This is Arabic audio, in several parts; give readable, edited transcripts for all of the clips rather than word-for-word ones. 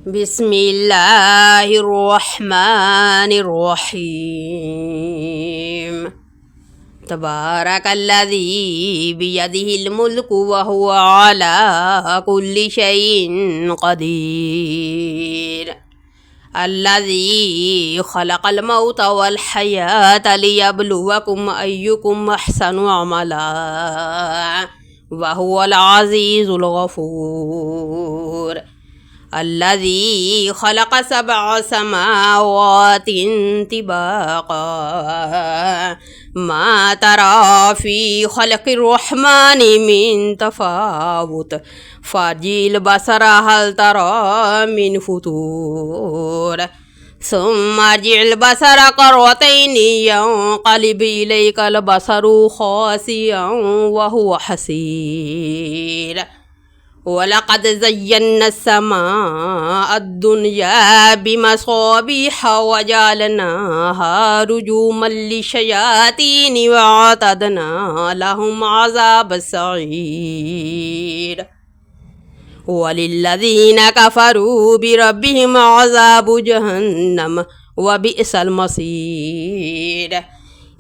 بسم الله الرحمن الرحيم تبارك الذي بيده الملك وهو على كل شيء قدير الذي خلق الموت والحياة ليبلوكم أيكم أحسن عملا وهو العزيز الغفور الذي خلق 7 سماوات طباقا ما ترى في خلق الرحمن من تفاوت فارجع البصر هل ترى من فتور ثم ارجع البصر كرتين ينقلب إليك البصر خاسئا وهو حسير ولقد زينا السماء الدنيا بمصابيح وجعلناها رجوما للشياطين وأعتدنا لهم عذاب السعير وللذين كفروا بربهم عذاب جهنم وبئس المصير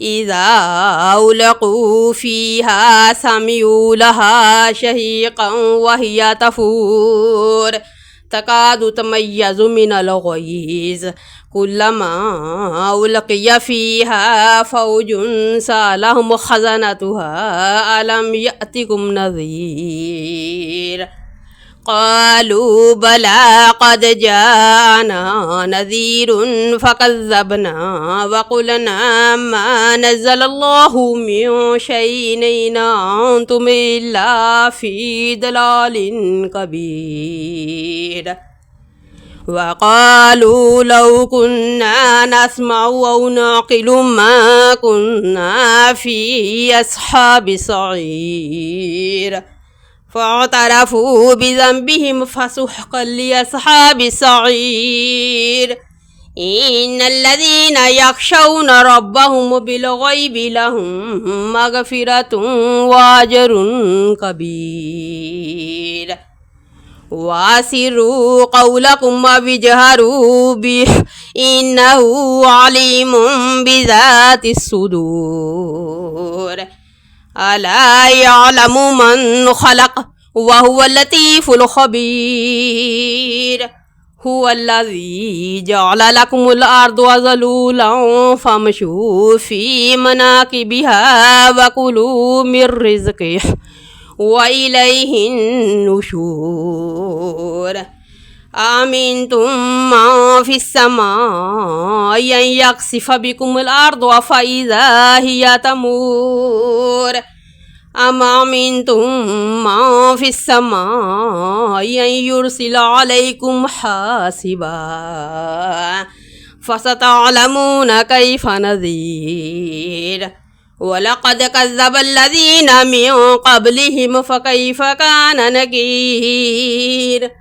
إذا ألقوا فيها سمعوا لها شهيقا وهي تفور تكاد تميز من الغيظ كلما ألقي فيها فوج سألهم خزنتها ألم يأتكم نذير قالوا بلى قد جاءنا نذير فكذبنا وقلنا ما نزل الله من شيء إن أنتم إلا في ضلال كبير وقالوا لو كنا نسمع أو نعقل ما كنا في أصحاب السعير فاعترفوا بذنبهم فسحقا لأصحاب السعير إن الذين يخشون ربهم بالغيب لهم مغفرة وأجر كبير وأسروا قولكم واجهروا به إنه عليم بذات الصدور ألا يعلم من خلق وهو اللطيف الخبير هو الذي جعل لكم الأرض ذلولا فامشوا في مناكبها وكلوا من رزقه وإليه النشور أمنتم من في السماء أن يخسف بكم الأرض فإذا هي تمور أم أمنتم من في السماء أن يرسل عليكم حاسبا فستعلمون كيف نذير ولقد كذب الذين من قبلهم فكيف كان نكير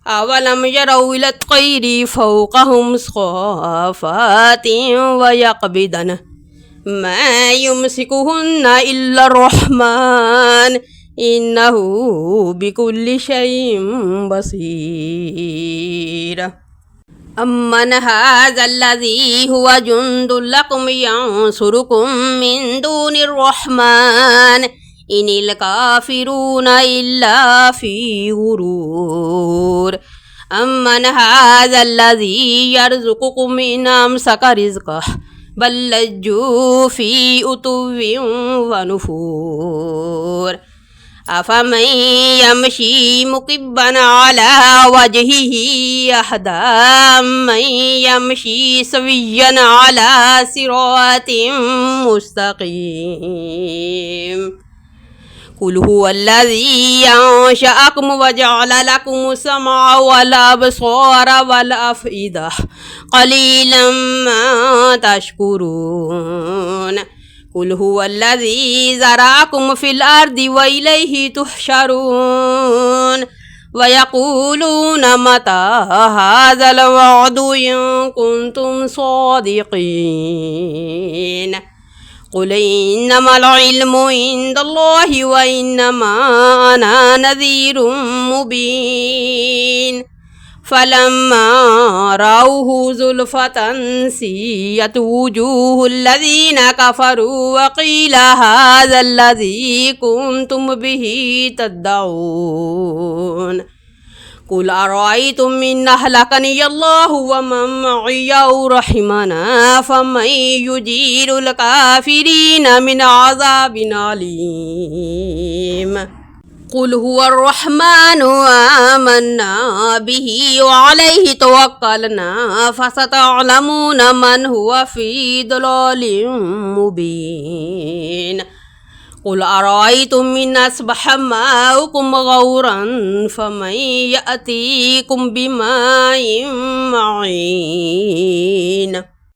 أولم يروا إلى الطير فوقهم صافات ويقبضن ما يمسكهن إلا الرحمن إنه بكل شيء بصير أمن هذا الذي هو جند لكم ينصركم من دون الرحمن إن الكافرون إلا في غرور أمن هذا الذي يرزقكم إن أمسك رزقه بل لجوا في عتو ونفور أفمن يمشي مكبا على وجهه أهدى أمن يمشي سويا على صراط مستقيم قل هو الذي أنشأكم وجعل لكم السمع والأبصار والأفئدة قليلا ما تشكرون قل هو الذي زرعكم في الأرض وإليه تحشرون ويقولون متى هذا الوعد إن كنتم صادقين قل إنما العلم عند الله وإنما أنا نذير مبين فلما رأوه زلفة سيئت وجوه الذين كفروا وقيل هذا الذي كنتم به تدعون قل أرأيتم إن أهلكني الله ومن معي أو رحمنا فمن يجير الكافرين من عذاب أليم قل هو الرحمن آمنا به وعليه توكلنا فستعلمون من هو في ضلال مبين قل أرأيتم إن أصبح ماؤكم غورا فمن يأتيكم بماء معين